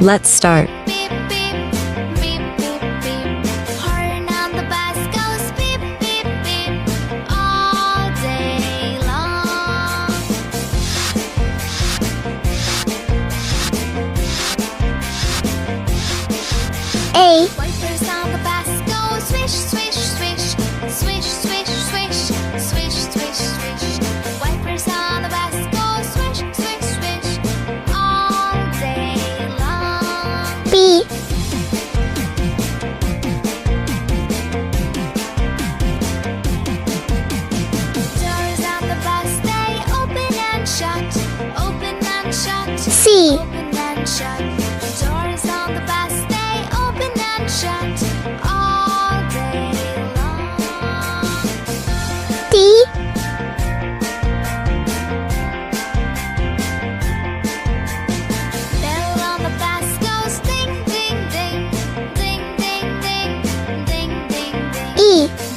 Let's start. Beep, beep, beep, beep, beep. Horn on the bus goes beep, beep, beep, all day long. A. Wipers on the bus go swish, swish, swish, swish, swish, swish, swish, swish, swish. Wipers on the bus go swish, swish, swish, all day long. B. Doors on the bus they open and shut, open and shut, C. open and shut. Doors on the bus they open and shut all day long. D. Bell on the bus goes ding, ding, ding, ding, ding, ding, ding, ding, ding. E.